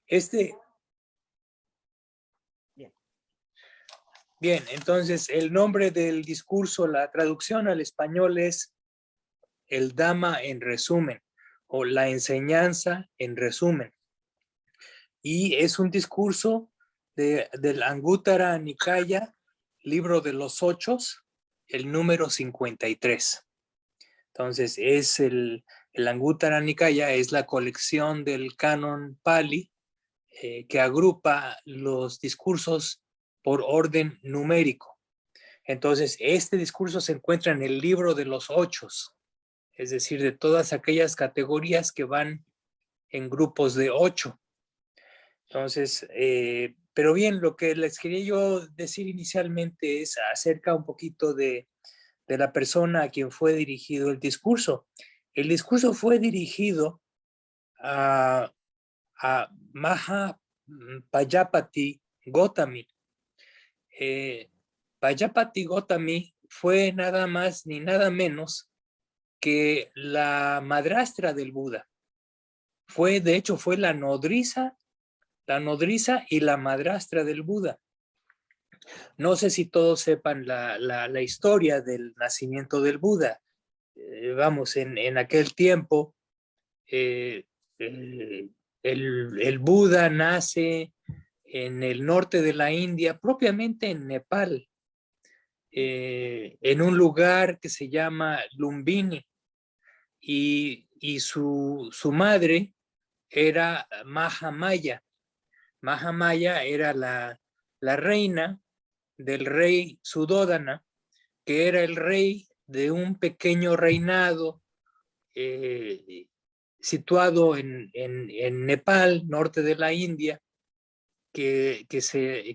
Este, bien, entonces el nombre del discurso, la traducción al español es el Dhamma en resumen o la enseñanza en resumen. Y es un discurso del Anguttara Nikaya, libro de los 8, el número 53. Entonces es el Anguttara Nikaya es la colección del canon Pali que agrupa los discursos por orden numérico. Entonces, este discurso se encuentra en el libro de los 8, es decir, de todas aquellas categorías que van en grupos de 8. Entonces, pero bien, lo que les quería yo decir inicialmente es acerca un poquito de la persona a quien fue dirigido el discurso. El discurso fue dirigido a Maha Pajapati Gotami. Pajapati Gotami fue nada más ni nada menos que la madrastra del Buda. De hecho, fue la nodriza y la madrastra del Buda. No sé si todos sepan la historia del nacimiento del Buda. Vamos, en aquel tiempo, el Buda nace en el norte de la India, propiamente en Nepal, en un lugar que se llama Lumbini, y su madre era Mahamaya. Mahamaya era la reina del rey Sudodana, que era el rey de un pequeño reinado situado en Nepal, norte de la India, que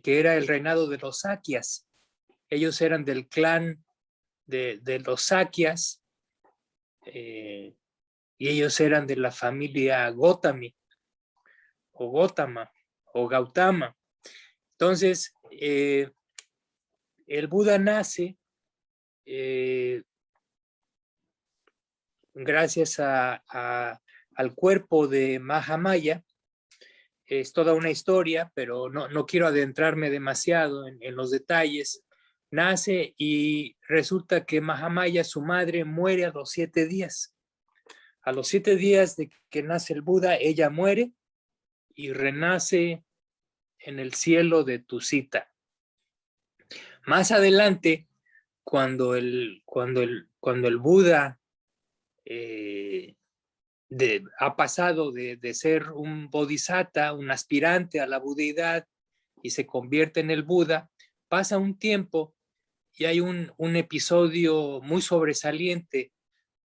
era el reinado de los Sakyas. Ellos eran del clan de los Sakyas, y ellos eran de la familia Gotami, o Gotama, o Gautama. Entonces, el Buda nace gracias al cuerpo de Mahamaya. Es toda una historia, pero no quiero adentrarme demasiado en los detalles. Nace y resulta que Mahamaya, su madre, muere a los 7 días. A los 7 días de que nace el Buda, ella muere y renace en el cielo de Tusita. Más adelante, cuando el Buda ha pasado de ser un bodhisattva, un aspirante a la budeidad, y se convierte en el Buda, pasa un tiempo y hay un episodio muy sobresaliente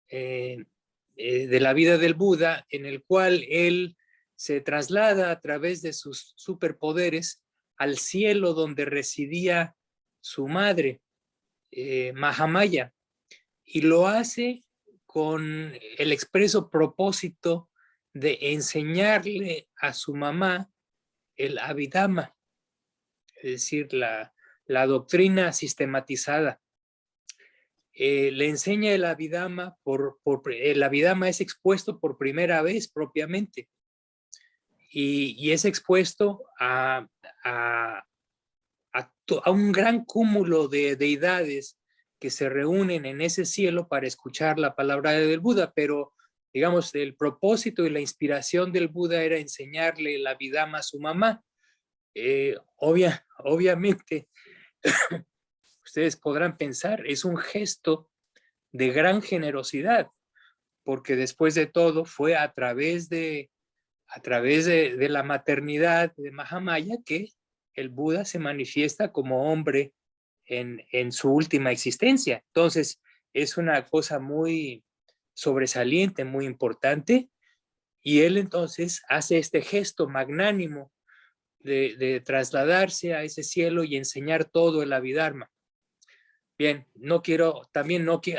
de la vida del Buda, en el cual él se traslada a través de sus superpoderes al cielo donde residía su madre, Mahamaya, y lo hace con el expreso propósito de enseñarle a su mamá el Abhidhamma, es decir, la doctrina sistematizada. Le enseña el Abhidhamma, el Abhidhamma es expuesto por primera vez propiamente, y es expuesto a un gran cúmulo de deidades que se reúnen en ese cielo para escuchar la palabra del Buda, pero digamos, el propósito y la inspiración del Buda era enseñarle la Abhidhamma a su mamá. Obviamente, ustedes podrán pensar, es un gesto de gran generosidad, porque después de todo fue a través de la maternidad de Mahamaya que el Buda se manifiesta como hombre en su última existencia. Entonces, es una cosa muy sobresaliente, muy importante, y él entonces hace este gesto magnánimo de trasladarse a ese cielo y enseñar todo el Abhidharma. Bien,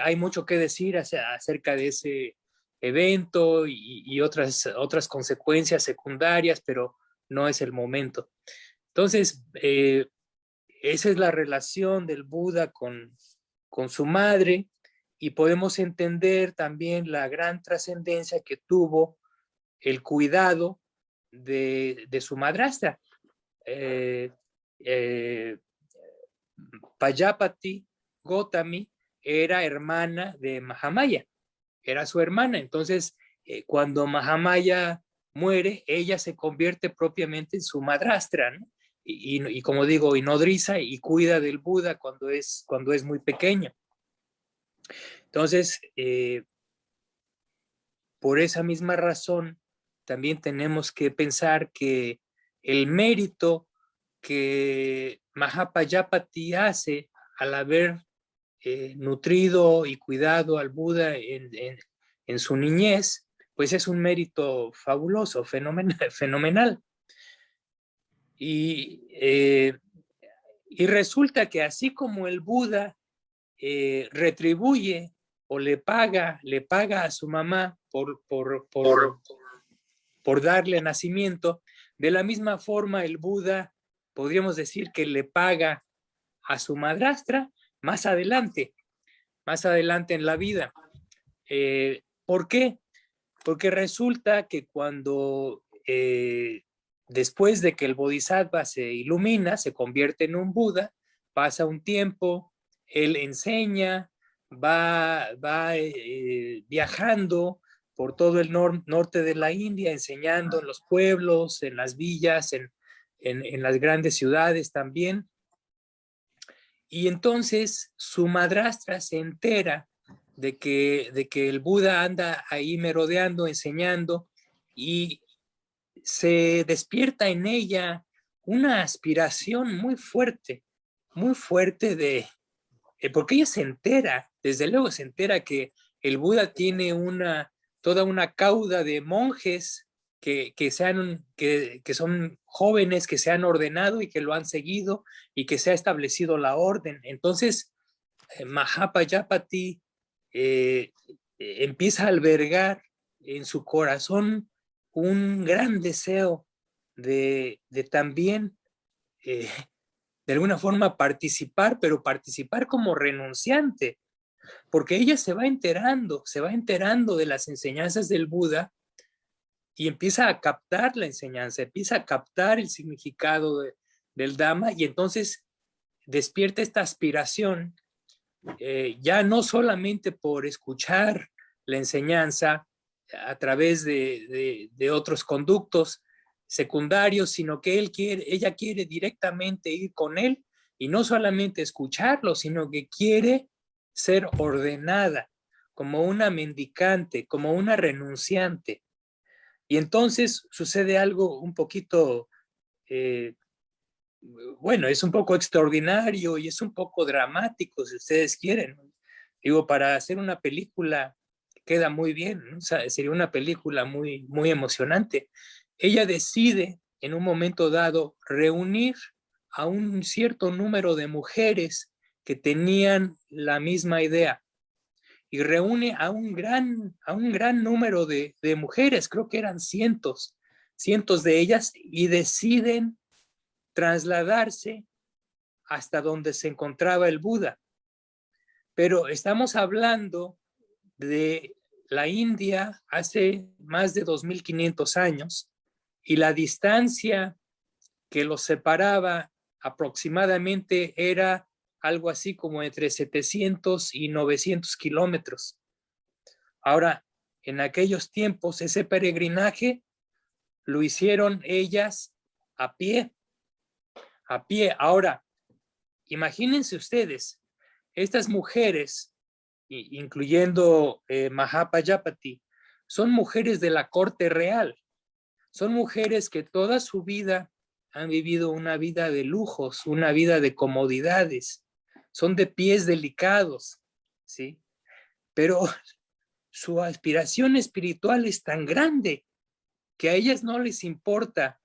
hay mucho que decir acerca de ese evento y otras consecuencias secundarias, pero no es el momento. Entonces, esa es la relación del Buda con su madre, y podemos entender también la gran trascendencia que tuvo el cuidado de su madrastra. Payapati Gotami era hermana de Mahamaya, era su hermana. Entonces, cuando Mahamaya muere, ella se convierte propiamente en su madrastra, ¿no? Y como digo, y nodriza y cuida del Buda cuando es muy pequeño. Entonces, por esa misma razón, también tenemos que pensar que el mérito que Mahapajapati hace al haber nutrido y cuidado al Buda en su niñez, pues es un mérito fabuloso, fenomenal. Y resulta que así como el Buda retribuye o le paga a su mamá por darle nacimiento, de la misma forma el Buda podríamos decir que le paga a su madrastra más adelante en la vida. ¿Por qué? Porque resulta que cuando después de que el Bodhisattva se ilumina, se convierte en un Buda, pasa un tiempo, él enseña, va viajando por todo el norte de la India, enseñando en los pueblos, en las villas, en las grandes ciudades también. Y entonces su madrastra se entera de que el Buda anda ahí merodeando, enseñando, y se despierta en ella una aspiración muy fuerte porque ella se entera, desde luego se entera que el Buda tiene toda una cauda de monjes que son jóvenes, que se han ordenado y que lo han seguido y que se ha establecido la orden. Entonces, Mahapajapati empieza a albergar en su corazón un gran deseo de también, de alguna forma, participar, pero participar como renunciante, porque ella se va enterando de las enseñanzas del Buda y empieza a captar la enseñanza, empieza a captar el significado del Dhamma, y entonces despierta esta aspiración, ya no solamente por escuchar la enseñanza a través de otros conductos secundarios, sino que ella quiere directamente ir con él y no solamente escucharlo, sino que quiere ser ordenada como una mendicante, como una renunciante. Y entonces sucede algo un poquito, bueno, es un poco extraordinario y es un poco dramático, si ustedes quieren. Digo, para hacer una película queda muy bien, ¿no? O sea, sería una película muy, muy emocionante. Ella decide en un momento dado reunir a un cierto número de mujeres que tenían la misma idea, y reúne a un gran número de mujeres, creo que eran cientos de ellas, y deciden trasladarse hasta donde se encontraba el Buda. Pero estamos hablando de la India hace más de 2500 años, y la distancia que los separaba aproximadamente era algo así como entre 700 y 900 kilómetros. Ahora, en aquellos tiempos, ese peregrinaje lo hicieron ellas a pie. Ahora, imagínense ustedes, estas mujeres, incluyendo Mahapajapati, son mujeres de la corte real. Son mujeres que toda su vida han vivido una vida de lujos, una vida de comodidades. Son de pies delicados, ¿sí? Pero su aspiración espiritual es tan grande que a ellas no les importan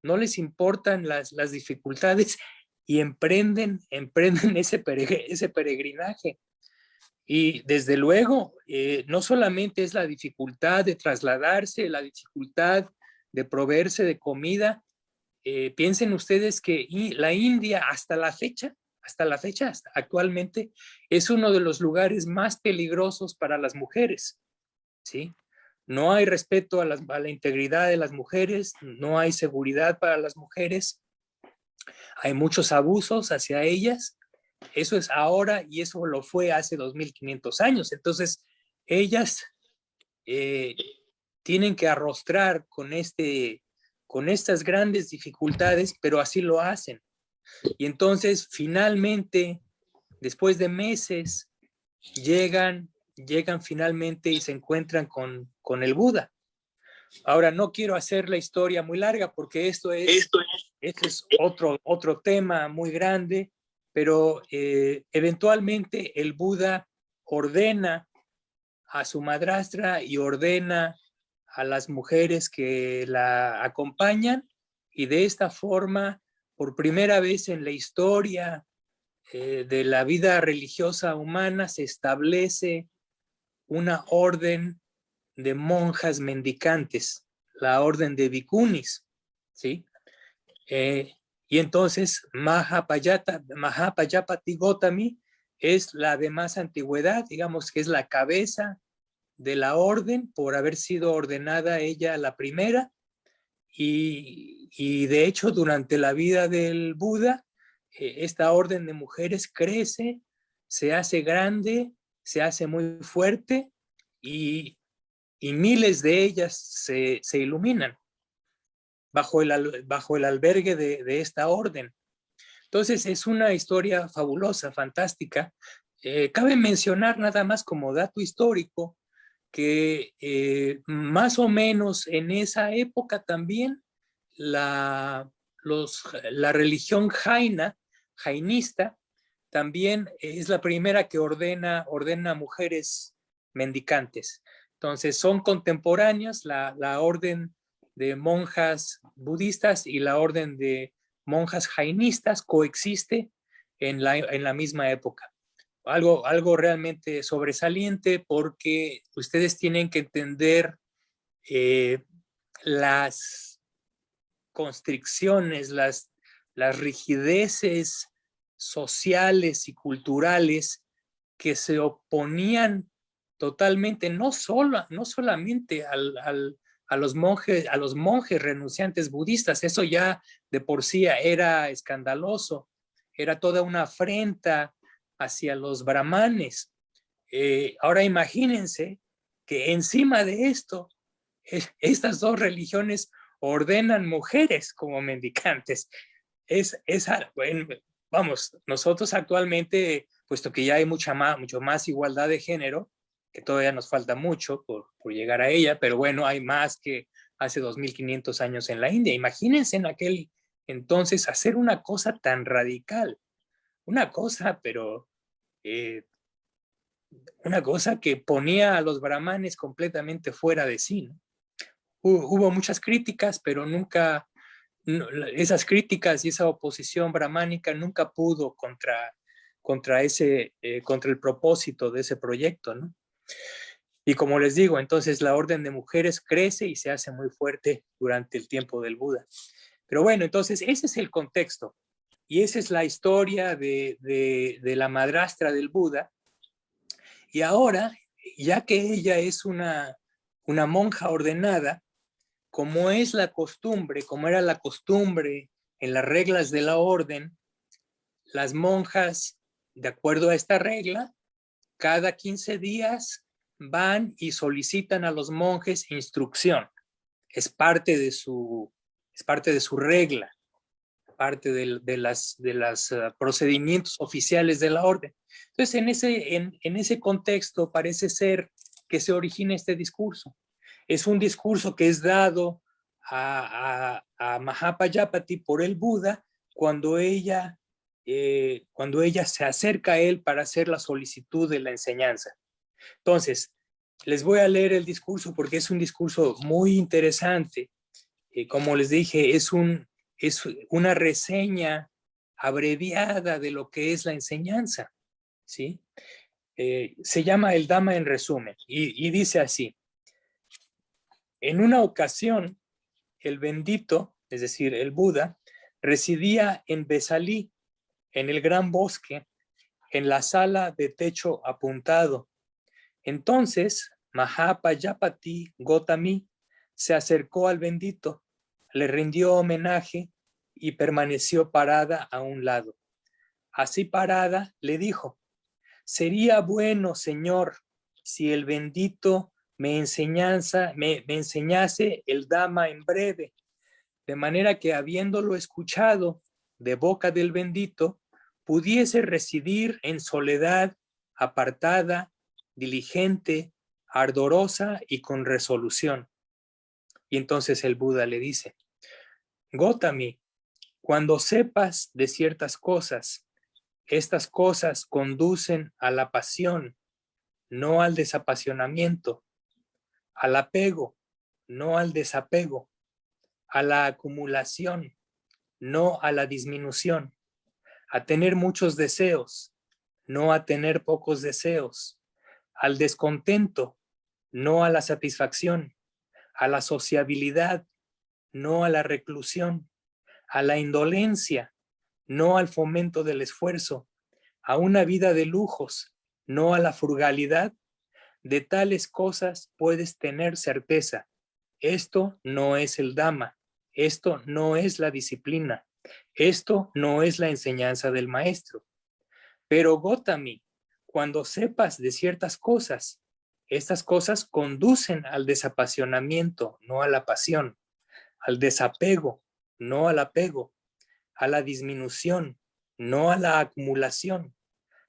las dificultades, y emprenden ese peregrinaje. Y desde luego, no solamente es la dificultad de trasladarse, la dificultad de proveerse de comida. Piensen ustedes que la India hasta la fecha, actualmente, es uno de los lugares más peligrosos para las mujeres, ¿sí? no hay respeto a la integridad de las mujeres, no hay seguridad para las mujeres, hay muchos abusos hacia ellas. Eso es ahora y eso lo fue hace 2500 años. Entonces, ellas tienen que arrostrar con estas grandes dificultades, pero así lo hacen. Y entonces, finalmente, después de meses, llegan finalmente y se encuentran con el Buda. Ahora, no quiero hacer la historia muy larga porque esto es otro tema muy grande, pero eventualmente el Buda ordena a su madrastra y ordena a las mujeres que la acompañan, y de esta forma, por primera vez en la historia de la vida religiosa humana, se establece una orden de monjas mendicantes, la orden de Bhikkhunis, ¿sí? Y entonces Mahapajapati Gotami es la de más antigüedad, digamos que es la cabeza de la orden por haber sido ordenada ella la primera, y de hecho durante la vida del Buda, esta orden de mujeres crece, se hace grande, se hace muy fuerte, y, y miles de ellas se iluminan bajo el albergue de esta orden. Entonces es una historia fabulosa, fantástica. Cabe mencionar nada más como dato histórico que más o menos en esa época también la, la religión jainista, también es la primera que ordena mujeres mendicantes. Entonces son contemporáneas la orden de monjas budistas y la orden de monjas jainistas coexiste en la misma época. Algo realmente sobresaliente, porque ustedes tienen que entender las constricciones, las rigideces sociales y culturales que se oponían totalmente, no solamente a los monjes renunciantes budistas. Eso ya de por sí era escandaloso, era toda una afrenta hacia los brahmanes. Ahora imagínense que encima de esto, estas dos religiones ordenan mujeres como mendicantes. Bueno, vamos, nosotros actualmente, puesto que ya hay mucho más igualdad de género, que todavía nos falta mucho por llegar a ella, pero bueno, hay más que hace 2500 años en la India. Imagínense en aquel entonces hacer una cosa tan radical, una cosa, pero una cosa que ponía a los brahmanes completamente fuera de sí, ¿no? Hubo muchas críticas, pero nunca, esas críticas y esa oposición brahmánica nunca pudo contra el propósito de ese proyecto, ¿no? Y como les digo, entonces la orden de mujeres crece y se hace muy fuerte durante el tiempo del Buda. Pero bueno, entonces ese es el contexto y esa es la historia de la madrastra del Buda. Y ahora, ya que ella es una monja ordenada, como es la costumbre, como era la costumbre en las reglas de la orden, las monjas, de acuerdo a esta regla, cada 15 días van y solicitan a los monjes instrucción. Es parte de su regla, parte de los procedimientos oficiales de la orden. Entonces, en ese contexto parece ser que se origina este discurso. Es un discurso que es dado a Mahapajapati por el Buda cuando ella se acerca a él para hacer la solicitud de la enseñanza. Entonces, les voy a leer el discurso porque es un discurso muy interesante. Como les dije, es una reseña abreviada de lo que es la enseñanza, ¿sí? Se llama el Dhamma en resumen y dice así: en una ocasión, el bendito, es decir, el Buda, residía en Besalí, en el gran bosque, en la sala de techo apuntado. Entonces, Mahapajapati Gotami se acercó al bendito, le rindió homenaje y permaneció parada a un lado. Así parada le dijo: sería bueno, Señor, si el bendito me enseñase el Dhamma en breve, de manera que habiéndolo escuchado de boca del bendito, pudiese residir en soledad, apartada, diligente, ardorosa y con resolución. Y entonces el Buda le dice: Gotami, cuando sepas de ciertas cosas, estas cosas conducen a la pasión, no al desapasionamiento, al apego, no al desapego, a la acumulación, no a la disminución, a tener muchos deseos, no a tener pocos deseos, al descontento, no a la satisfacción, a la sociabilidad, no a la reclusión, a la indolencia, no al fomento del esfuerzo, a una vida de lujos, no a la frugalidad. De tales cosas puedes tener certeza. Esto no es el Dhamma, esto no es la disciplina, esto no es la enseñanza del maestro. Pero Gotami, cuando sepas de ciertas cosas, estas cosas conducen al desapasionamiento, no a la pasión, al desapego, no al apego, a la disminución, no a la acumulación,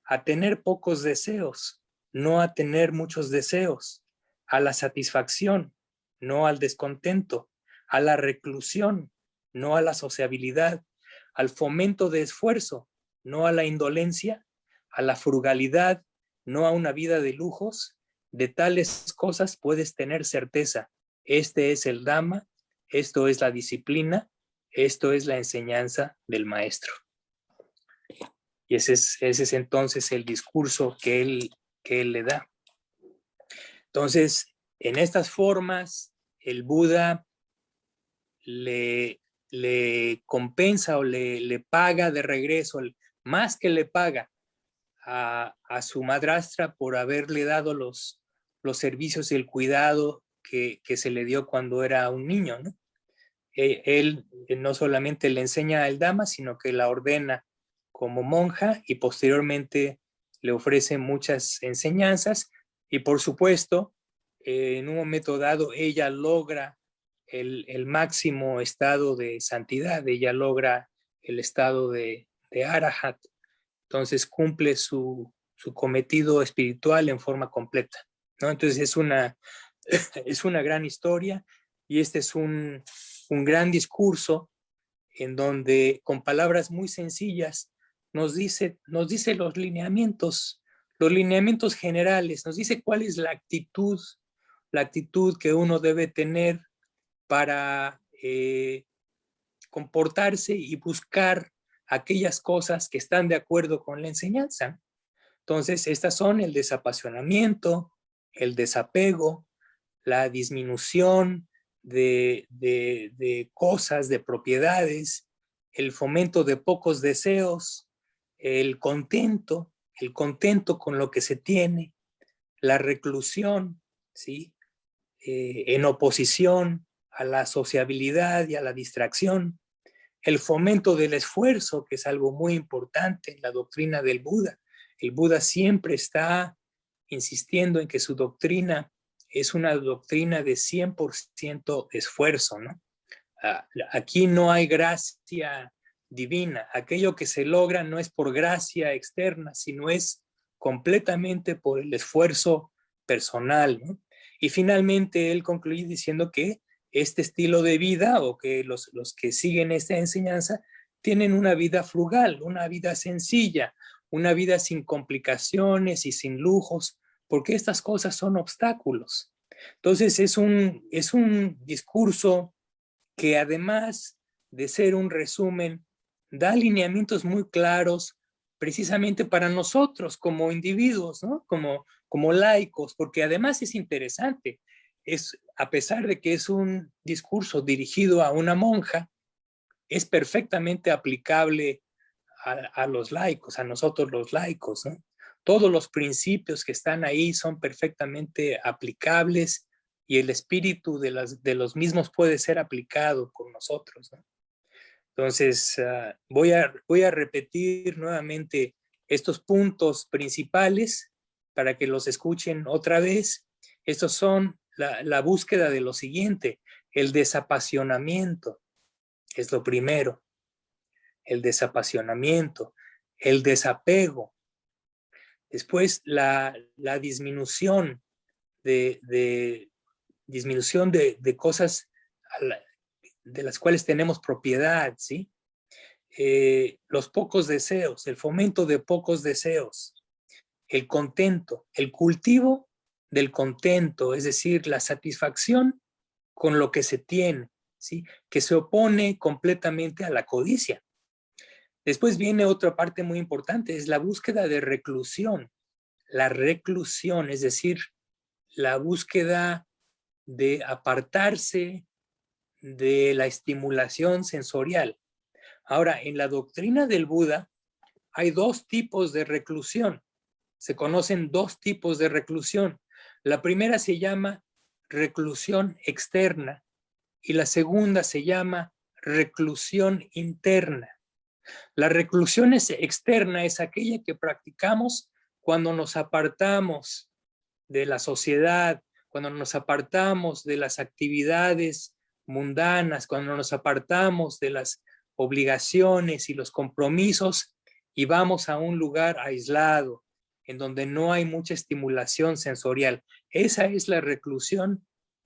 a tener pocos deseos, no a tener muchos deseos, a la satisfacción, no al descontento, a la reclusión, no a la sociabilidad, al fomento de esfuerzo, no a la indolencia, a la frugalidad, no a una vida de lujos. De tales cosas puedes tener certeza. Este es el Dhamma, esto es la disciplina, esto es la enseñanza del maestro. Y ese es entonces el discurso que él le da. Entonces, en estas formas, el Buda le compensa o le paga de regreso, más que le paga a su madrastra por haberle dado los servicios y el cuidado que se le dio cuando era un niño, ¿no? Él no solamente le enseña el Dhamma, sino que la ordena como monja y posteriormente le ofrece muchas enseñanzas y por supuesto, en un momento dado ella logra el máximo estado de santidad, ella logra el estado de Arahat, entonces cumple su cometido espiritual en forma completa, ¿no? Entonces es una gran historia y este es un gran discurso en donde con palabras muy sencillas nos dice los lineamientos generales, nos dice cuál es la actitud que uno debe tener para comportarse y buscar aquellas cosas que están de acuerdo con la enseñanza. Entonces, estas son el desapasionamiento, el desapego, la disminución de cosas, de propiedades, el fomento de pocos deseos, el contento con lo que se tiene, la reclusión, ¿sí? En oposición a la sociabilidad y a la distracción, el fomento del esfuerzo, que es algo muy importante en la doctrina del Buda. El Buda siempre está insistiendo en que su doctrina es una doctrina de 100% esfuerzo, ¿no? Aquí no hay gracia divina. Aquello que se logra no es por gracia externa, sino es completamente por el esfuerzo personal, ¿no? Y finalmente él concluye diciendo que este estilo de vida o que los que siguen esta enseñanza tienen una vida frugal, una vida sencilla, una vida sin complicaciones y sin lujos, porque estas cosas son obstáculos. Entonces es un discurso que además de ser un resumen, da lineamientos muy claros precisamente para nosotros como individuos, ¿no? Como laicos, porque además es interesante. A pesar de que es un discurso dirigido a una monja, es perfectamente aplicable a los laicos, a nosotros los laicos, ¿no? todos los principios que están ahí son perfectamente aplicables y el espíritu de los mismos puede ser aplicado por nosotros, ¿no? Entonces, voy a repetir nuevamente estos puntos principales para que los escuchen otra vez. Estos son la búsqueda de lo siguiente: el desapasionamiento es lo primero, el desapasionamiento, el desapego, después la disminución disminución de cosas de las cuales tenemos propiedad, ¿sí? Los pocos deseos, el fomento de pocos deseos, el contento, el cultivo del contento, es decir, la satisfacción con lo que se tiene, ¿sí? Que se opone completamente a la codicia. Después viene otra parte muy importante, es la búsqueda de reclusión. La reclusión, es decir, la búsqueda de apartarse de la estimulación sensorial. Ahora, en la doctrina del Buda hay dos tipos de reclusión. Se conocen dos tipos de reclusión. La primera se llama reclusión externa y la segunda se llama reclusión interna. La reclusión externa es aquella que practicamos cuando nos apartamos de la sociedad, cuando nos apartamos de las actividades mundanas, cuando nos apartamos de las obligaciones y los compromisos y vamos a un lugar aislado, en donde no hay mucha estimulación sensorial. Esa es la reclusión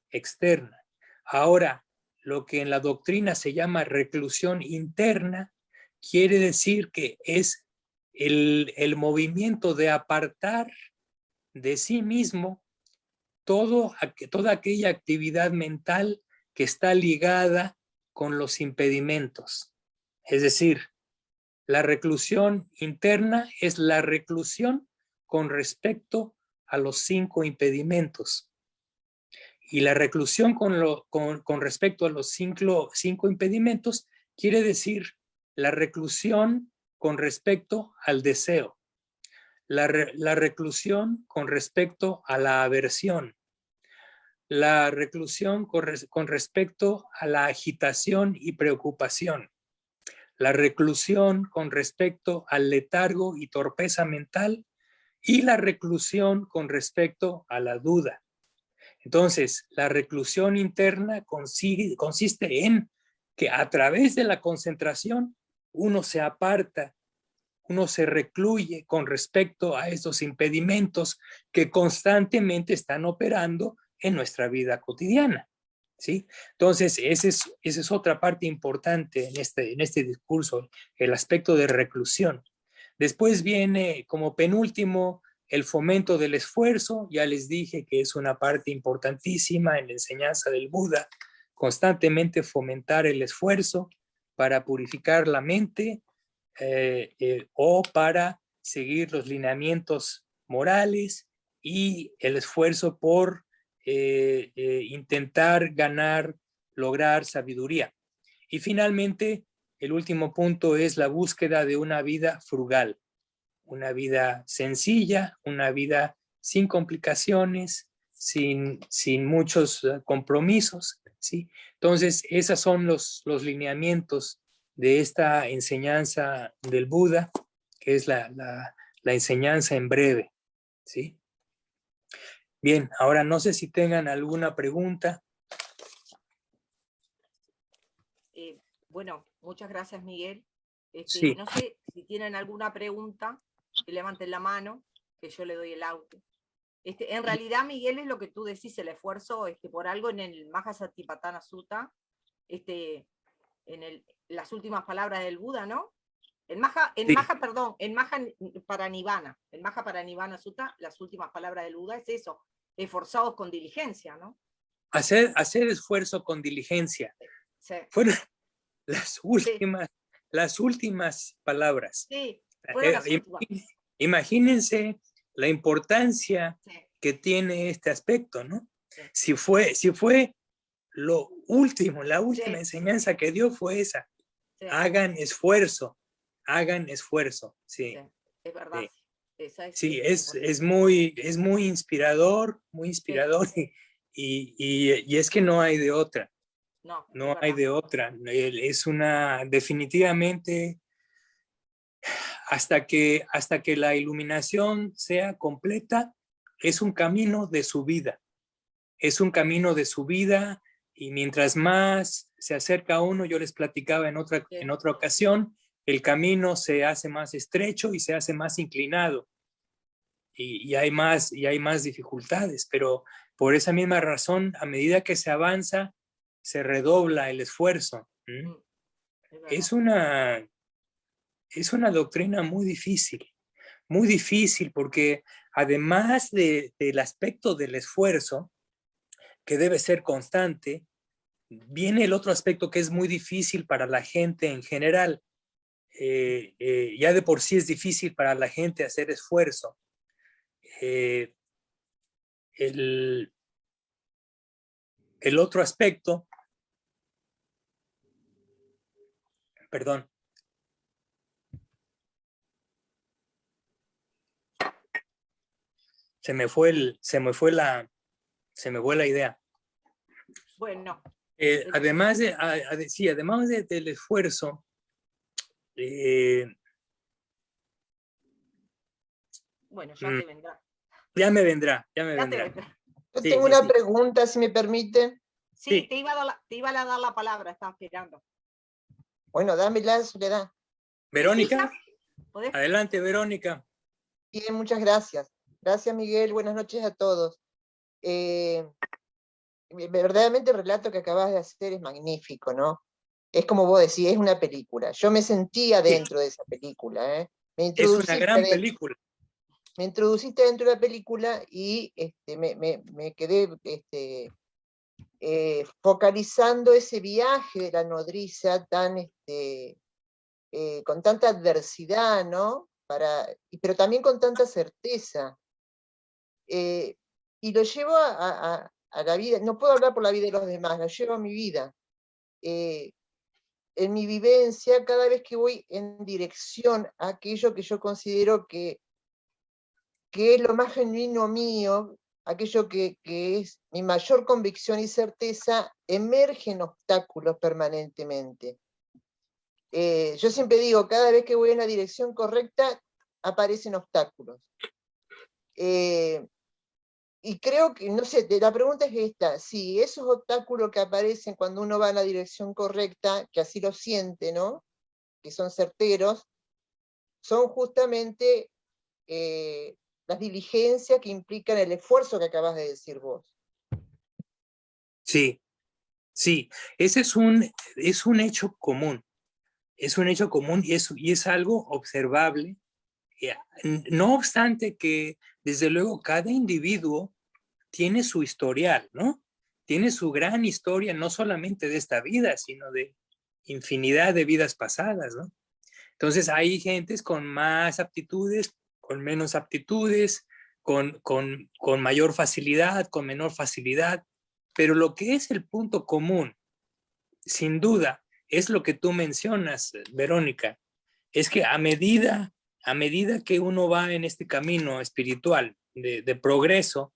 externa. Ahora, lo que en la doctrina se llama reclusión interna, quiere decir que es el movimiento de apartar de sí mismo toda aquella actividad mental que está ligada con los impedimentos. Es decir, la reclusión interna es la reclusión con respecto a los 5 impedimentos. Y la reclusión con respecto a los 5 impedimentos quiere decir la reclusión con respecto al deseo, la reclusión con respecto a la aversión, la reclusión con respecto a la agitación y preocupación, la reclusión con respecto al letargo y torpeza mental y la reclusión con respecto a la duda. Entonces, la reclusión interna consiste en que a través de la concentración uno se aparta, uno se recluye con respecto a estos impedimentos que constantemente están operando en nuestra vida cotidiana, ¿sí? Entonces, esa es otra parte importante en este discurso, el aspecto de reclusión. Después viene como penúltimo el fomento del esfuerzo. Ya les dije que es una parte importantísima en la enseñanza del Buda, constantemente fomentar el esfuerzo para purificar la mente o para seguir los lineamientos morales y el esfuerzo por intentar lograr sabiduría. Y finalmente, el último punto es la búsqueda de una vida frugal, una vida sencilla, una vida sin complicaciones, sin muchos compromisos, ¿sí? Entonces, esos son los lineamientos de esta enseñanza del Buda, que es la enseñanza en breve, ¿sí? Bien, ahora no sé si tengan alguna pregunta. Bueno, muchas gracias, Miguel. Sí. No sé si tienen alguna pregunta, que levanten la mano, que yo le doy el auto. En realidad, Miguel, es lo que tú decís, el esfuerzo, por algo en el Mahasatipatthana Sutta, las últimas palabras del Buda, ¿no? En Maha Parinibbana Sutta, las últimas palabras del Buda es eso, esforzados con diligencia, ¿no? Hacer esfuerzo con diligencia. Sí. Fueron las últimas palabras. Sí, fueron las últimas. Imagínense la importancia que tiene este aspecto, ¿no? Sí. Si fue lo último, la última enseñanza que dio fue esa. Sí. Hagan esfuerzo, sí. Es verdad. Esa es, Sí, importante. es muy inspirador y es que no hay de otra, No, es no hay verdad. de otra. Es una, definitivamente, hasta que la iluminación sea completa, es un camino de su vida, es un camino de su vida y mientras más se acerca a uno, yo les platicaba en Sí. otra ocasión, el camino se hace más estrecho y se hace más inclinado y hay más dificultades, pero por esa misma razón, a medida que se avanza, se redobla el esfuerzo. Mm, es verdad. Es una, es una doctrina muy difícil porque además del aspecto del esfuerzo, que debe ser constante, viene el otro aspecto que es muy difícil para la gente en general. Ya de por sí es difícil para la gente hacer esfuerzo. Eh, el, el otro aspecto, perdón, se me fue la idea. Bueno, Además sí, además del esfuerzo, eh, bueno, ya te vendrá. ya me vendrá, ya me Ya te vendrá. vendrá. Yo Sí, tengo sí, una sí. pregunta, si me permite. Sí, Sí. te iba a dar la palabra, estaba esperando. Bueno, dámela, Soledad. Verónica, ¿Podés? adelante, Verónica. Bien, muchas gracias. Gracias, Miguel. Buenas noches a todos. Verdaderamente el relato que acabas de hacer es magnífico, ¿no? Es como vos decís, es una película. Yo me sentía dentro de esa película, ¿eh? Es una gran película. Me introduciste dentro de la película y me quedé focalizando ese viaje de la nodriza con tanta adversidad, ¿no? Pero también con tanta certeza. Y lo llevo a la vida, no puedo hablar por la vida de los demás, lo llevo a mi vida. En mi vivencia, cada vez que voy en dirección a aquello que yo considero que es lo más genuino mío, aquello que es mi mayor convicción y certeza, emergen obstáculos permanentemente. Yo siempre digo, cada vez que voy en la dirección correcta, aparecen obstáculos. Y creo que, no sé, la pregunta es esta, si esos obstáculos que aparecen cuando uno va en la dirección correcta, que así lo siente, ¿no? Que son certeros, son justamente las diligencias que implican el esfuerzo que acabas de decir vos. Sí, sí, ese es un hecho común. Es un hecho común y es algo observable. No obstante que, desde luego, cada individuo tiene su historial, ¿no? Tiene su gran historia, no solamente de esta vida, sino de infinidad de vidas pasadas, ¿no? Entonces hay gentes con más aptitudes, con menos aptitudes, con mayor facilidad, con menor facilidad, pero lo que es el punto común, sin duda, es lo que tú mencionas, Verónica, es que a medida que uno va en este camino espiritual de progreso,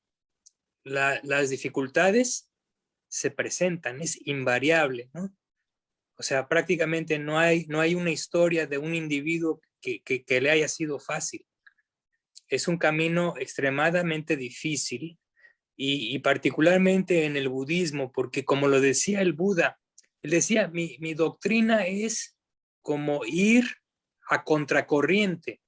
las dificultades se presentan, es invariable, ¿no? O sea, prácticamente no hay una historia de un individuo que le haya sido fácil. Es un camino extremadamente difícil y particularmente en el budismo, porque como lo decía el Buda, él decía, mi doctrina es como ir a contracorriente.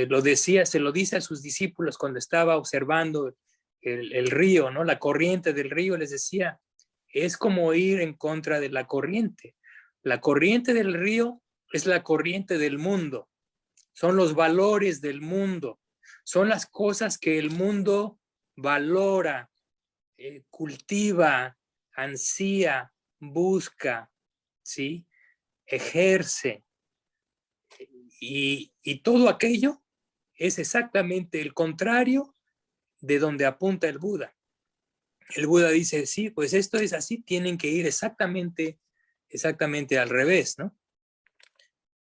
Lo decía, se lo dice a sus discípulos cuando estaba observando el río, ¿no? La corriente del río, les decía, es como ir en contra de la corriente. La corriente del río es la corriente del mundo, son los valores del mundo, son las cosas que el mundo valora, cultiva, ansía, busca, ¿sí? Ejerce. Y todo aquello es exactamente el contrario de donde apunta el Buda. El Buda dice, sí, pues esto es así, tienen que ir exactamente al revés, ¿no?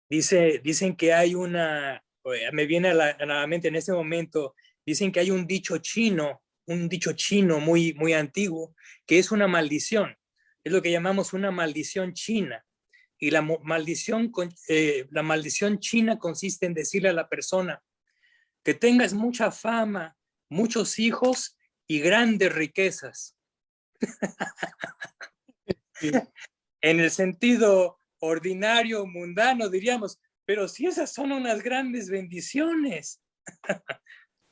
Dicen que hay me viene a la mente en este momento, dicen que hay un dicho chino muy, muy antiguo, que es una maldición. Es lo que llamamos una maldición china. Y la maldición china consiste en decirle a la persona que tengas mucha fama, muchos hijos y grandes riquezas. Sí. En el sentido ordinario, mundano, diríamos, pero si esas son unas grandes bendiciones.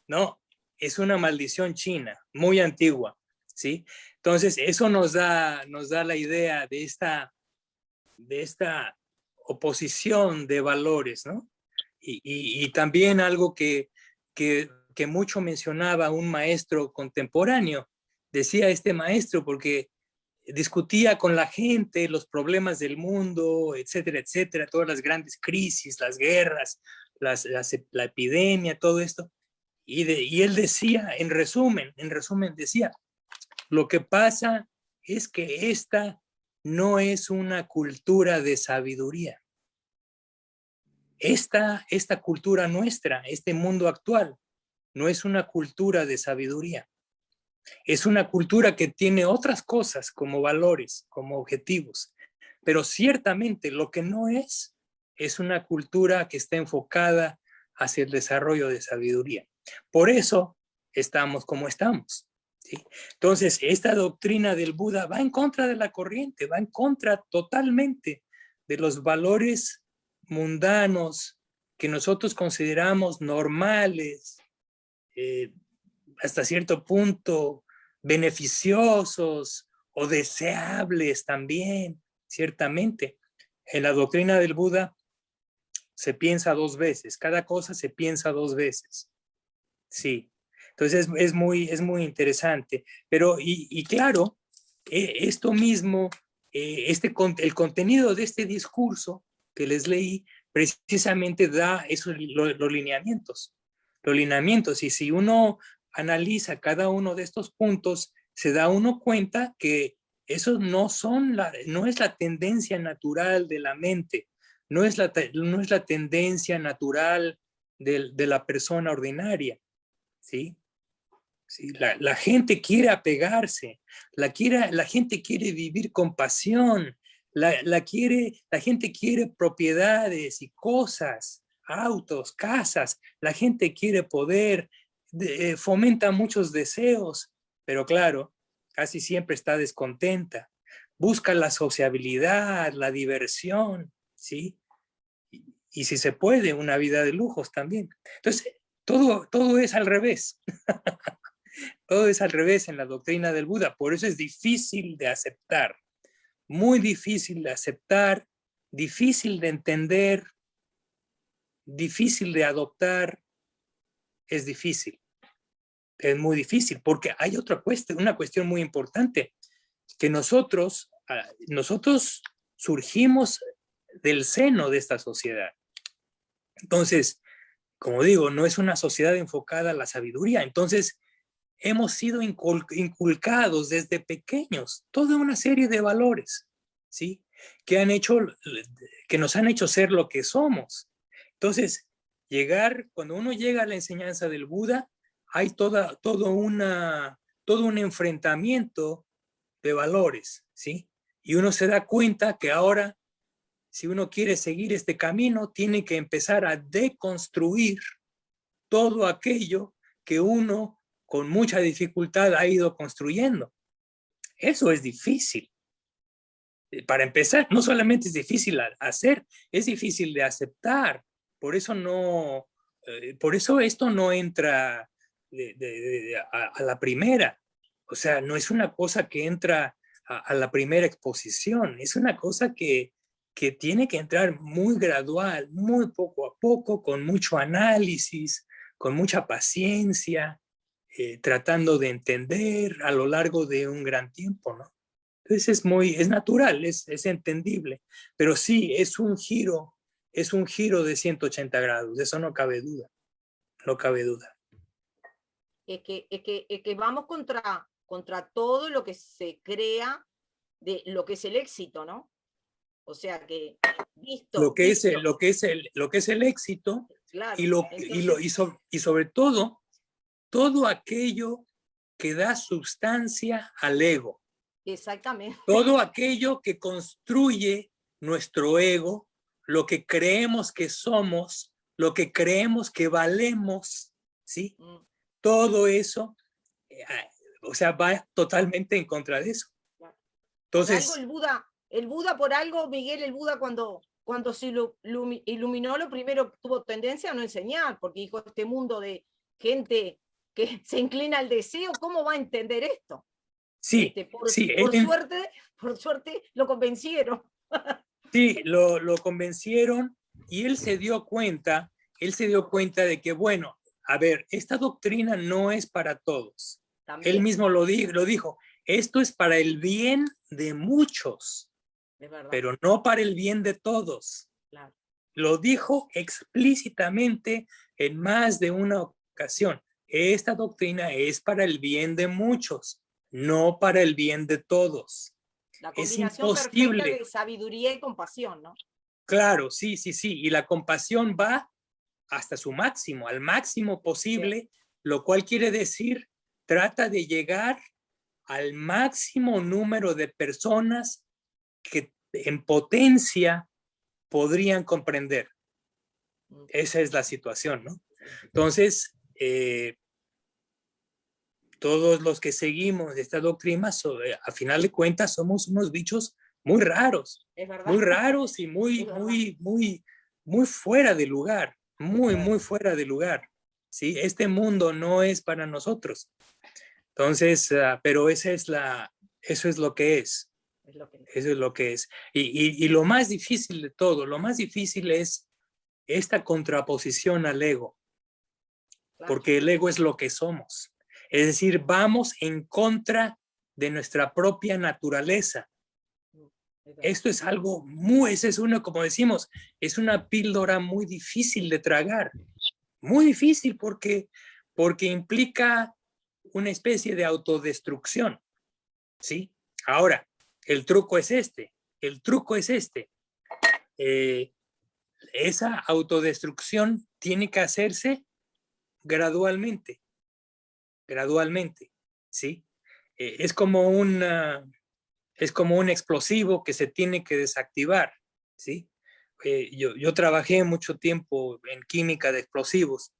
No, es una maldición china, muy antigua, ¿sí? Entonces, eso nos da la idea de esta oposición de valores, ¿no? Y también algo que mucho mencionaba un maestro contemporáneo, decía este maestro, porque discutía con la gente los problemas del mundo, etcétera, etcétera, todas las grandes crisis, las guerras, la epidemia, todo esto. Y él decía, en resumen, decía, lo que pasa es que esta no es una cultura de sabiduría. Esta cultura nuestra, este mundo actual, no es una cultura de sabiduría. Es una cultura que tiene otras cosas como valores, como objetivos, pero ciertamente lo que no es una cultura que está enfocada hacia el desarrollo de sabiduría. Por eso estamos como estamos, ¿sí? Entonces, esta doctrina del Buda va en contra de la corriente, va en contra totalmente de los valores mundanos que nosotros consideramos normales, hasta cierto punto beneficiosos o deseables también, ciertamente. En la doctrina del Buda se piensa dos veces, cada cosa se piensa dos veces. Sí, entonces es muy interesante. Pero, y claro, esto mismo, el contenido de este discurso que les leí, precisamente da esos los lineamientos. Los lineamientos, y si uno analiza cada uno de estos puntos, se da uno cuenta que eso no es la tendencia natural de la mente, no es la tendencia natural de la persona ordinaria, ¿sí? Sí, la gente quiere apegarse, la gente quiere vivir con pasión, la gente quiere propiedades y cosas, autos, casas, la gente quiere poder, fomenta muchos deseos, pero claro, casi siempre está descontenta, busca la sociabilidad, la diversión, ¿sí? Y si se puede, una vida de lujos también. Entonces, todo es al revés. Todo es al revés en la doctrina del Buda, por eso es difícil de aceptar, muy difícil de aceptar, difícil de entender, difícil de adoptar, es difícil, es muy difícil, porque hay una cuestión muy importante, que nosotros surgimos del seno de esta sociedad. Entonces, como digo, no es una sociedad enfocada a la sabiduría, entonces hemos sido inculcados desde pequeños toda una serie de valores, ¿sí? Que nos han hecho ser lo que somos. Entonces, cuando uno llega a la enseñanza del Buda, hay todo un enfrentamiento de valores, ¿sí? Y uno se da cuenta que ahora, si uno quiere seguir este camino, tiene que empezar a deconstruir todo aquello que uno con mucha dificultad ha ido construyendo. Eso es difícil. Para empezar, no solamente es difícil hacer, es difícil de aceptar. Por eso esto no entra a la primera. O sea, no es una cosa que entra a la primera exposición, es una cosa que tiene que entrar muy gradual, muy poco a poco, con mucho análisis, con mucha paciencia, tratando de entender a lo largo de un gran tiempo, ¿no? Entonces es natural, es entendible, pero sí, es un giro de 180 grados, de eso no cabe duda, no cabe duda. Es que vamos contra todo lo que se crea de lo que es el éxito, ¿no? O sea que, Lo que es el éxito Claro. Y sobre todo, todo aquello que da sustancia al ego. Exactamente. Todo aquello que construye nuestro ego, lo que creemos que somos, lo que creemos que valemos, ¿sí? Todo eso, o sea, va totalmente en contra de eso. Entonces, por algo el Buda por algo, Miguel, el Buda cuando se iluminó, lo primero tuvo tendencia a no enseñar, porque dijo, este mundo de gente que se inclina al deseo, ¿cómo va a entender esto? Sí, sí. Por suerte lo convencieron. Sí, lo convencieron y él se dio cuenta de que, bueno, a ver, esta doctrina no es para todos. También. Él mismo lo dijo, esto es para el bien de muchos, pero no para el bien de todos. Claro. Lo dijo explícitamente en más de una ocasión. Esta doctrina es para el bien de muchos, no para el bien de todos. La combinación perfecta de sabiduría y compasión, ¿no? Claro, sí. Y la compasión va hasta su máximo, al máximo posible, sí. Lo cual quiere decir, trata de llegar al máximo número de personas que en potencia podrían comprender. Esa es la situación, ¿no? Entonces, todos los que seguimos esta doctrina, a final de cuentas, somos unos bichos muy raros, muy raros y muy fuera de lugar, muy fuera de lugar, ¿sí? Este mundo no es para nosotros. Entonces, pero eso es lo que es. Eso es lo que es. Y lo más difícil de todo, lo más difícil es esta contraposición al ego, porque el ego es lo que somos. Es decir, vamos en contra de nuestra propia naturaleza. Esto es algo como decimos, es una píldora muy difícil de tragar. Muy difícil porque implica una especie de autodestrucción. ¿Sí? Ahora, el truco es este. Esa autodestrucción tiene que hacerse gradualmente, ¿sí? Es como un explosivo que se tiene que desactivar, ¿sí? Yo trabajé mucho tiempo en química de explosivos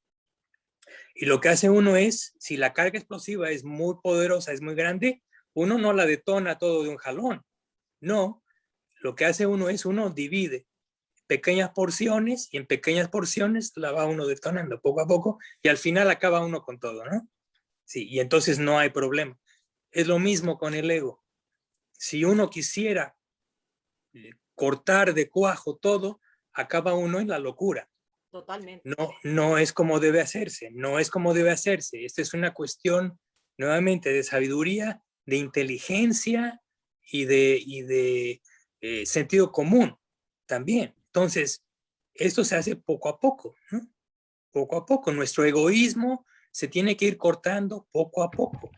y lo que hace uno es, si la carga explosiva es muy poderosa, es muy grande, uno no la detona todo de un jalón, no, lo que hace uno es, uno divide pequeñas porciones y en pequeñas porciones la va uno detonando poco a poco y al final acaba uno con todo, ¿no? Sí, y entonces no hay problema. Es lo mismo con el ego. Si uno quisiera cortar de cuajo todo, acaba uno en la locura. Totalmente. No es como debe hacerse, Esta es una cuestión, nuevamente, de sabiduría, de inteligencia y de sentido común también. Entonces, esto se hace poco a poco, ¿no? Poco a poco. Nuestro egoísmo se tiene que ir cortando poco a poco.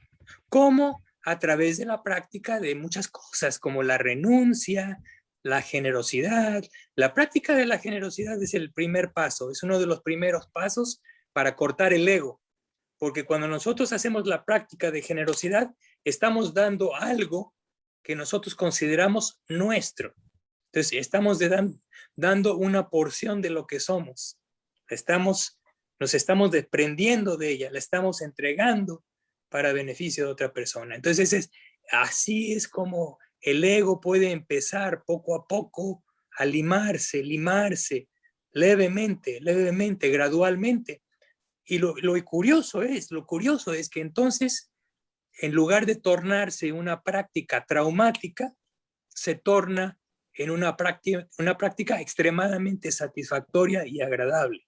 ¿Cómo? A través de la práctica de muchas cosas, como la renuncia, la generosidad. La práctica de la generosidad es el primer paso, es uno de los primeros pasos para cortar el ego. Porque cuando nosotros hacemos la práctica de generosidad, estamos dando algo que nosotros consideramos nuestro. Entonces, estamos dando una porción de lo que somos. Nos estamos desprendiendo de ella, la estamos entregando para beneficio de otra persona. Entonces, así es como el ego puede empezar poco a poco a limarse levemente, gradualmente. Y lo curioso es que entonces, en lugar de tornarse una práctica traumática, se torna en una práctica extremadamente satisfactoria y agradable.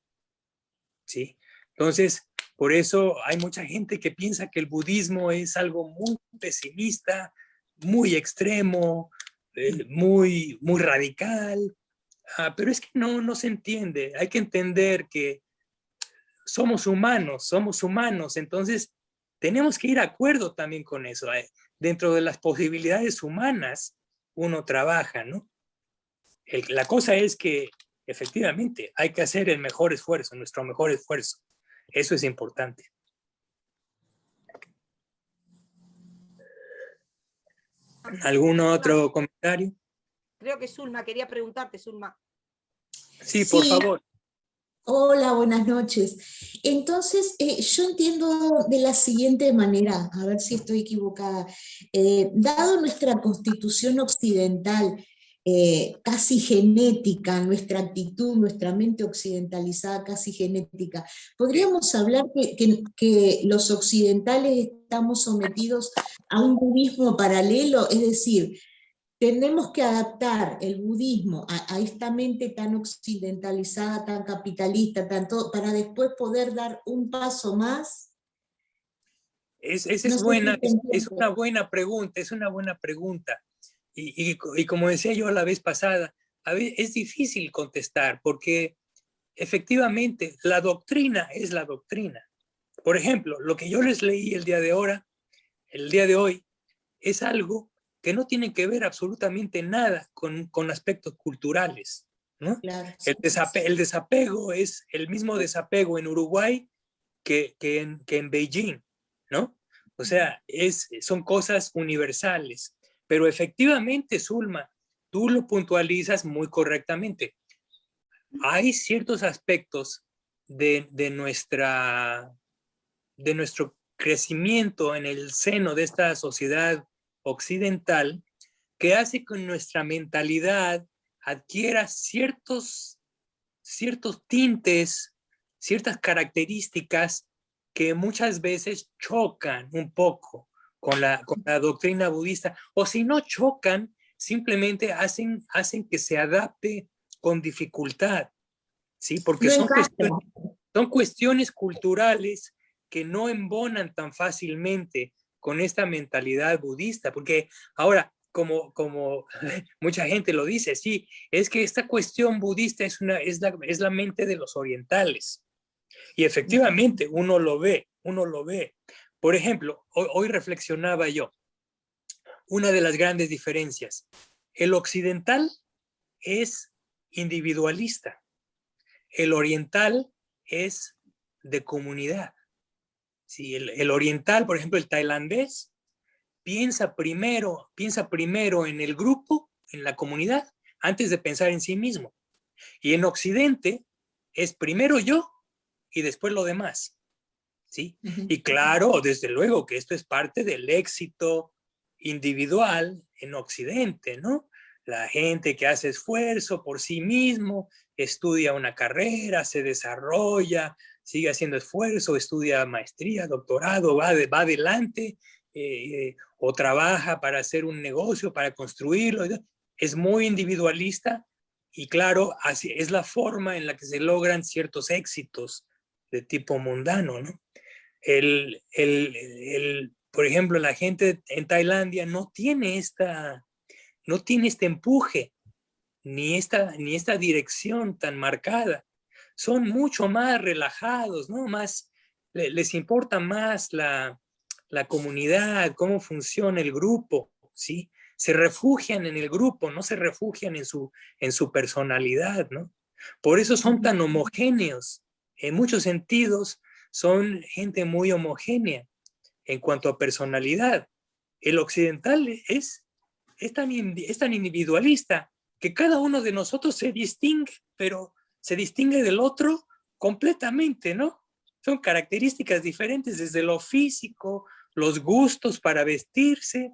¿Sí? Entonces, por eso hay mucha gente que piensa que el budismo es algo muy pesimista, muy extremo, muy radical, pero es que no se entiende. Hay que entender que somos humanos, entonces tenemos que ir de acuerdo también con eso. Dentro de las posibilidades humanas, uno trabaja, ¿no? La cosa es que efectivamente, hay que hacer el mejor esfuerzo, nuestro mejor esfuerzo. Eso es importante. ¿Algún otro comentario? Creo que Zulma, quería preguntarte, Zulma. Sí, por Sí, favor. hola, buenas noches. Entonces, yo entiendo de la siguiente manera, a ver si estoy equivocada. Dado nuestra constitución occidental, casi genética, nuestra actitud, nuestra mente occidentalizada, casi genética, ¿podríamos hablar que los occidentales estamos sometidos a un budismo paralelo? Es decir, tenemos que adaptar el budismo a esta mente tan occidentalizada, tan capitalista, para después poder dar un paso más. Esa No es sé si buena, se es entiende. una buena pregunta, es una buena pregunta. Y como decía yo la vez pasada, es difícil contestar porque efectivamente la doctrina es la doctrina. Por ejemplo, lo que yo les leí el día de hoy, es algo que no tiene que ver absolutamente nada con aspectos culturales, ¿no? Claro. El desapego es el mismo desapego en Uruguay que en Beijing, ¿no? O sea, son cosas universales. Pero efectivamente, Zulma, tú lo puntualizas muy correctamente. Hay ciertos aspectos de nuestro crecimiento en el seno de esta sociedad occidental que hace que nuestra mentalidad adquiera ciertos tintes, ciertas características que muchas veces chocan un poco con la doctrina budista, o si no chocan, simplemente hacen que se adapte con dificultad, ¿sí? Porque No encaja. son cuestiones culturales que no embonan tan fácilmente con esta mentalidad budista, porque ahora, como mucha gente lo dice, sí, es que esta cuestión budista es la mente de los orientales. Y efectivamente, uno lo ve. Por ejemplo, hoy reflexionaba yo, una de las grandes diferencias, el occidental es individualista, el oriental es de comunidad. Sí, el oriental, por ejemplo, el tailandés, piensa primero en el grupo, en la comunidad, antes de pensar en sí mismo. Y en Occidente es primero yo y después lo demás. ¿Sí? Y claro, desde luego que esto es parte del éxito individual en Occidente, ¿no? La gente que hace esfuerzo por sí mismo, estudia una carrera, se desarrolla, sigue haciendo esfuerzo, estudia maestría, doctorado, va adelante, o trabaja para hacer un negocio, para construirlo. Es muy individualista y claro, así es la forma en la que se logran ciertos éxitos de tipo mundano, ¿no? Por ejemplo, la gente en Tailandia no tiene este empuje, ni esta dirección tan marcada. Son mucho más relajados, ¿no? Les importa más la comunidad, cómo funciona el grupo, ¿sí? Se refugian en el grupo, no se refugian en su personalidad, ¿no? Por eso son tan homogéneos. En muchos sentidos, son gente muy homogénea en cuanto a personalidad. El occidental es tan individualista que cada uno de nosotros se distingue, pero se distingue del otro completamente, ¿no? Son características diferentes desde lo físico, los gustos para vestirse,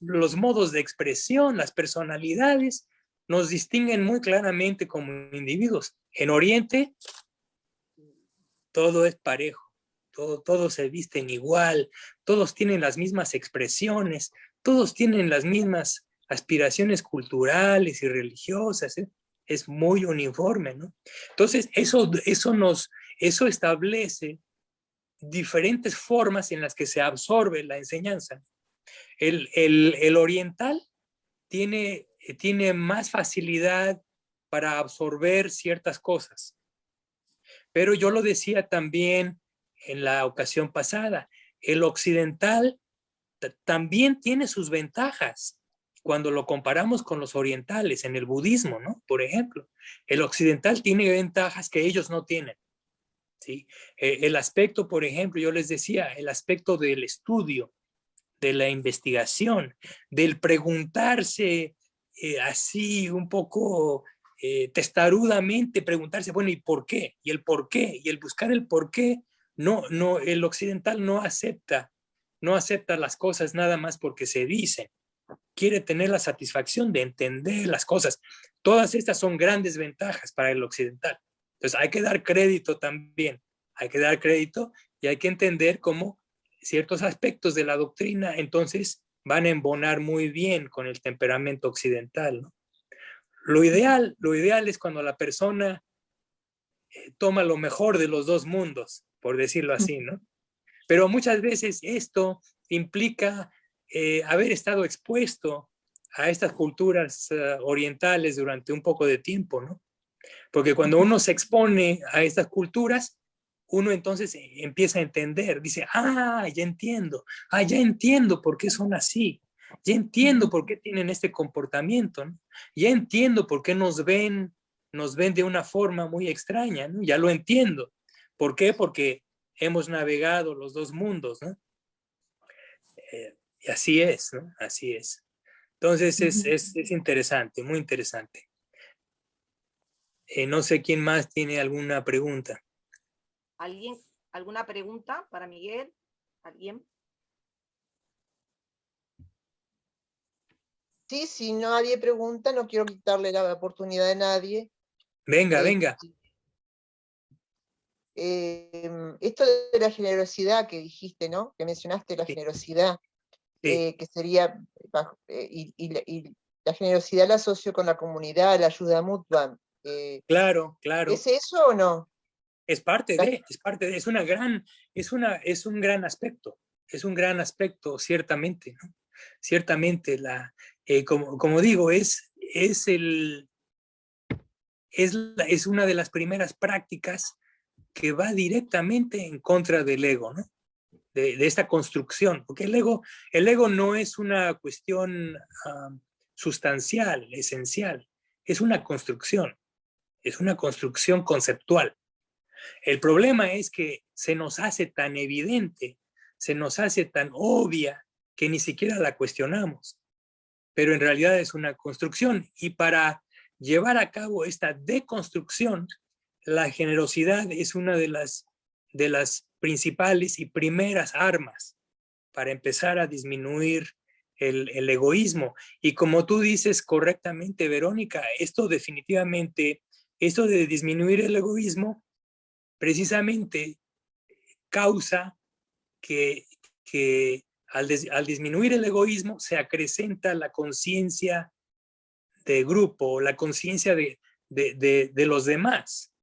los modos de expresión, las personalidades, nos distinguen muy claramente como individuos. En Oriente, todo es parejo, todos se visten igual, todos tienen las mismas expresiones, todos tienen las mismas aspiraciones culturales y religiosas, ¿eh? Es muy uniforme, ¿no? Entonces, eso establece diferentes formas en las que se absorbe la enseñanza. El oriental tiene más facilidad para absorber ciertas cosas. Pero yo lo decía también en la ocasión pasada, el occidental también tiene sus ventajas cuando lo comparamos con los orientales en el budismo, ¿no? Por ejemplo, el occidental tiene ventajas que ellos no tienen, ¿sí? El aspecto, por ejemplo, yo les decía, el aspecto del estudio, de la investigación, del preguntarse así un poco testarudamente, preguntarse, bueno, ¿y por qué? Y el por qué, y el buscar el por qué, el occidental no acepta las cosas nada más porque se dicen. Quiere tener la satisfacción de entender las cosas. Todas estas son grandes ventajas para el occidental. Entonces hay que dar crédito también, hay que dar crédito y hay que entender cómo ciertos aspectos de la doctrina entonces van a embonar muy bien con el temperamento occidental, ¿no? Lo ideal es cuando la persona toma lo mejor de los dos mundos, por decirlo así, ¿no? Pero muchas veces esto implica haber estado expuesto a estas culturas orientales durante un poco de tiempo, ¿no? Porque cuando uno se expone a estas culturas, uno entonces empieza a entender, dice, ya entiendo por qué son así, ya entiendo por qué tienen este comportamiento, ¿no? Ya entiendo por qué nos ven de una forma muy extraña, ¿no? Ya lo entiendo. ¿Por qué? Porque hemos navegado los dos mundos, ¿no? Y así es, ¿no? Así es. Entonces es interesante, muy interesante. No sé quién más tiene alguna pregunta. ¿Alguien? ¿Alguna pregunta para Miguel? ¿Alguien? Sí, si nadie pregunta, no quiero quitarle la oportunidad a nadie. Venga, venga. Esto de la generosidad que dijiste, ¿no? Que mencionaste la generosidad, Sí. que sería, y la generosidad la asocio con la comunidad, la ayuda mutua. Claro. ¿Es eso o no? Es parte de, es un gran aspecto, ciertamente, ¿no? Ciertamente, como digo, es una de las primeras prácticas que va directamente en contra del ego, ¿no? De esta construcción, porque el ego no es una cuestión sustancial, esencial, es una construcción conceptual. El problema es que se nos hace tan evidente, se nos hace tan obvia que ni siquiera la cuestionamos, pero en realidad es una construcción y para llevar a cabo esta deconstrucción, la generosidad es una de las principales y primeras armas para empezar a disminuir el egoísmo. Y como tú dices correctamente, Verónica, esto de disminuir el egoísmo, precisamente causa que al disminuir el egoísmo se acrecenta la conciencia de grupo, la conciencia de los demás,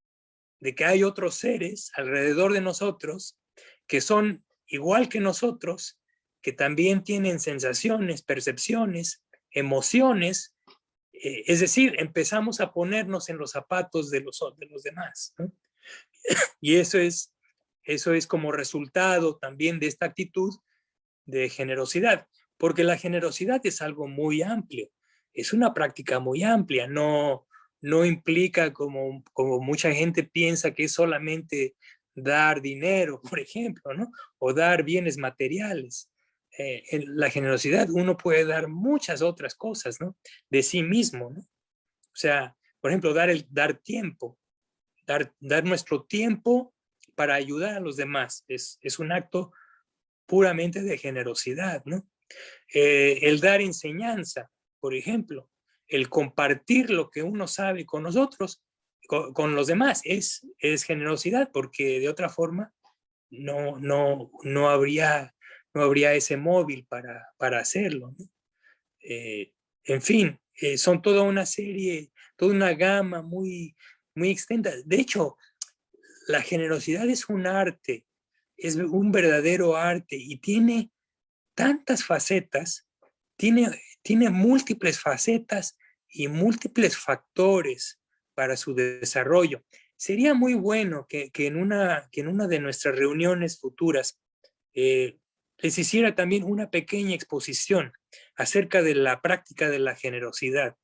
de que hay otros seres alrededor de nosotros que son igual que nosotros, que también tienen sensaciones, percepciones, emociones, es decir, empezamos a ponernos en los zapatos de los demás, ¿no? Y eso es como resultado también de esta actitud de generosidad, porque la generosidad es algo muy amplio, es una práctica muy amplia, no implica como mucha gente piensa que es solamente dar dinero, por ejemplo, ¿no? O dar bienes materiales. En la generosidad uno puede dar muchas otras cosas, ¿no? De sí mismo, ¿no? O sea, por ejemplo, dar tiempo, dar nuestro tiempo para ayudar a los demás. Es un acto puramente de generosidad, ¿no? El dar enseñanza, por ejemplo, el compartir lo que uno sabe con nosotros, con los demás, es generosidad, porque de otra forma no habría ese móvil para hacerlo, ¿no? En fin, son toda una serie, toda una gama muy, muy extensa. De hecho, la generosidad es un arte, es un verdadero arte y tiene tantas facetas, tiene múltiples facetas y múltiples factores para su desarrollo. Sería muy bueno que en una de nuestras reuniones futuras les hiciera también una pequeña exposición acerca de la práctica de la generosidad.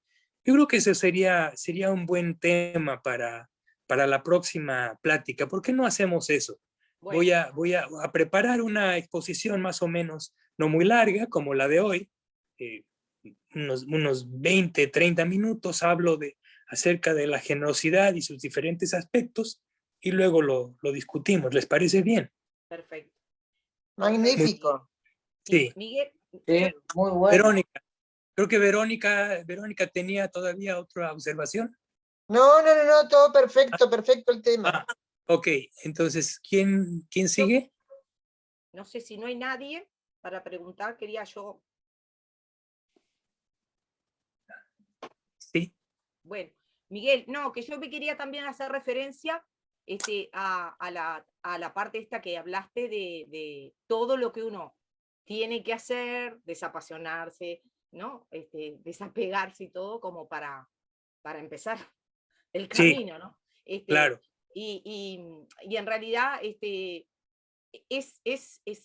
Yo creo que ese sería un buen tema para la próxima plática. ¿Por qué no hacemos eso? Bueno, Voy a preparar una exposición más o menos, no muy larga como la de hoy, unos 20, 30 minutos, hablo acerca de la generosidad y sus diferentes aspectos y luego lo discutimos. ¿Les parece bien? perfecto. Magnífico. Sí, Sí. Miguel, Sí, muy bueno. Verónica, creo que Verónica tenía todavía otra observación. No, todo perfecto, perfecto el tema. Ok, entonces, ¿quién sigue? no sé si no hay nadie para preguntar, quería yo. Sí. Bueno, Miguel, no, que yo me quería también hacer referencia a la parte esta que hablaste de todo lo que uno tiene que hacer, desapasionarse, ¿no? Desapegarse y todo como para empezar el Sí, camino, ¿no? claro. Y en realidad es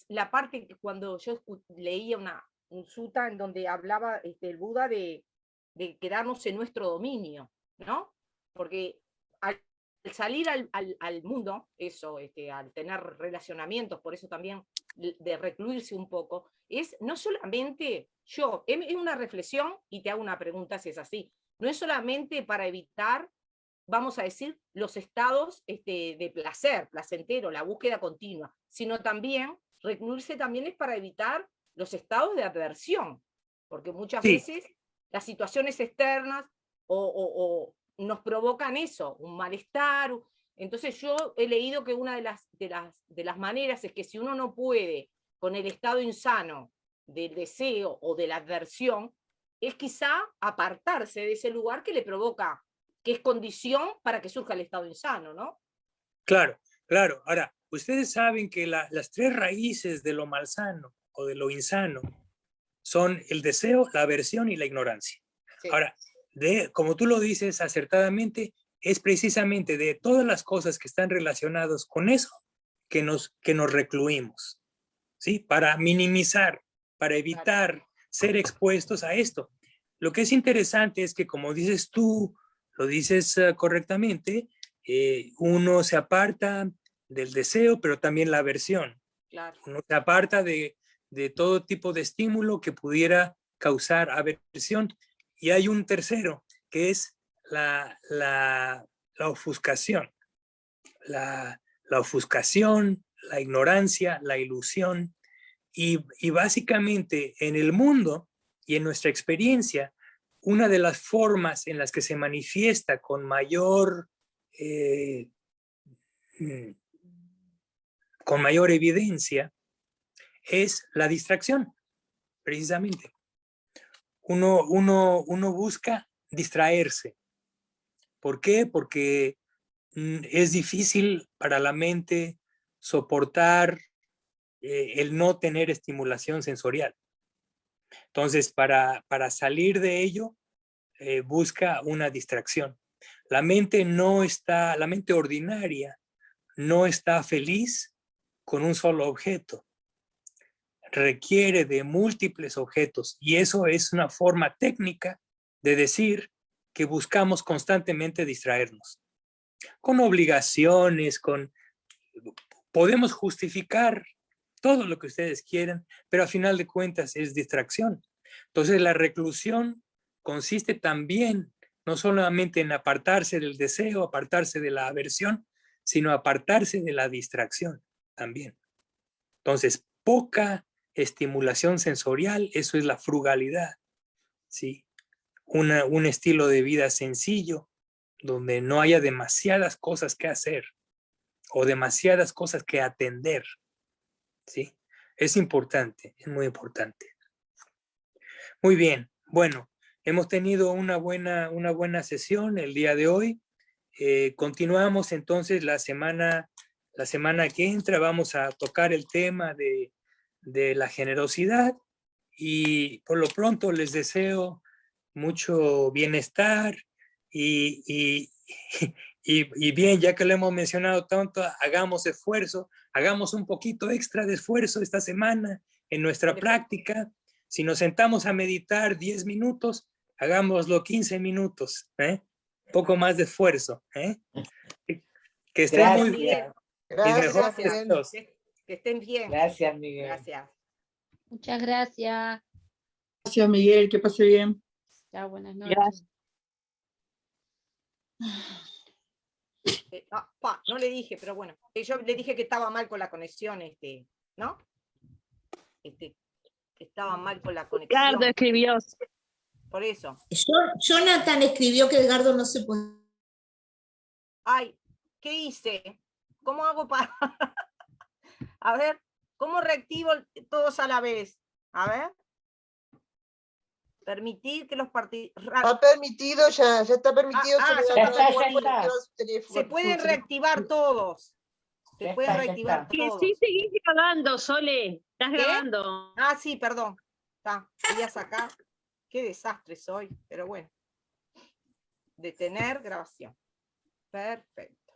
la parte que cuando yo leía un sutta en donde hablaba el Buda de quedarnos en nuestro dominio, ¿no? Porque al salir al mundo, eso, al tener relacionamientos, por eso también de recluirse un poco, es no solamente es una reflexión y te hago una pregunta si es así, no es solamente para evitar, vamos a decir, los estados de placer, placentero, la búsqueda continua, sino también, recluirse también es para evitar los estados de aversión, porque muchas Sí, veces las situaciones externas o nos provocan eso, un malestar. Entonces yo he leído que una de las maneras es que si uno no puede con el estado insano del deseo o de la adversión, es quizá apartarse de ese lugar que le provoca, que es condición para que surja el estado insano, ¿no? claro, claro. Ahora, ustedes saben que las tres raíces de lo malsano o de lo insano son el deseo, la aversión y la ignorancia. Sí. Ahora, como tú lo dices acertadamente, es precisamente de todas las cosas que están relacionadas con eso que nos recluimos, ¿sí? Para minimizar, para evitar ser expuestos a esto. Lo que es interesante es que, como dices tú, lo dices correctamente, uno se aparta del deseo, pero también la aversión. Claro. Uno se aparta de todo tipo de estímulo que pudiera causar aversión. Y hay un tercero, que es la ofuscación. La ofuscación, la ignorancia, la ilusión. Y básicamente en el mundo y en nuestra experiencia, una de las formas en las que se manifiesta con mayor evidencia es la distracción, precisamente. Uno busca distraerse. ¿Por qué? Porque es difícil para la mente soportar el no tener estimulación sensorial. Entonces, para salir de ello, busca una distracción. La mente ordinaria no está feliz con un solo objeto. Requiere de múltiples objetos y eso es una forma técnica de decir que buscamos constantemente distraernos. Con obligaciones, podemos justificar todo lo que ustedes quieran, pero a final de cuentas es distracción. Entonces la reclusión consiste también no solamente en apartarse del deseo, apartarse de la aversión, sino apartarse de la distracción también. Entonces, poca estimulación sensorial, eso es la frugalidad, ¿sí? Un estilo de vida sencillo, donde no haya demasiadas cosas que hacer o demasiadas cosas que atender, ¿sí? Es importante, es muy importante. Muy bien, bueno, hemos tenido una buena sesión el día de hoy. Continuamos entonces la semana que entra, vamos a tocar el tema de la generosidad y por lo pronto les deseo mucho bienestar y bien, ya que lo hemos mencionado tanto, hagamos esfuerzo, hagamos un poquito extra de esfuerzo esta semana en nuestra práctica Si nos sentamos a meditar 10 minutos, hagámoslo 15 minutos, ¿eh? Un poco más de esfuerzo, ¿eh? Que estén muy bien. Gracias, mejores Miguel. deseos. Que estén bien. Gracias, Miguel. Gracias. Muchas gracias. Gracias, Miguel, que pase bien. Chao, buenas noches. Gracias. No le dije, pero bueno, yo le dije que estaba mal con la conexión, ¿no? Que estaba mal con la conexión. Ricardo escribió. Por eso. Jonathan escribió que Edgardo no se puede. Ay, ¿qué hice? ¿Cómo hago para...? A ver, ¿cómo reactivo todos a la vez? A ver. Permitir que los partidos... Está permitido, ya está permitido. Ah, se ya le da está, por ya está. activar su teléfono. Se pueden reactivar todos. Se Ya pueden está, ya reactivar está. Que todos. sí seguís grabando, Sole. Estás ¿Qué? grabando. Ah, sí, perdón. Está, voy a sacar. Qué desastre soy, pero bueno. Detener grabación. Perfecto.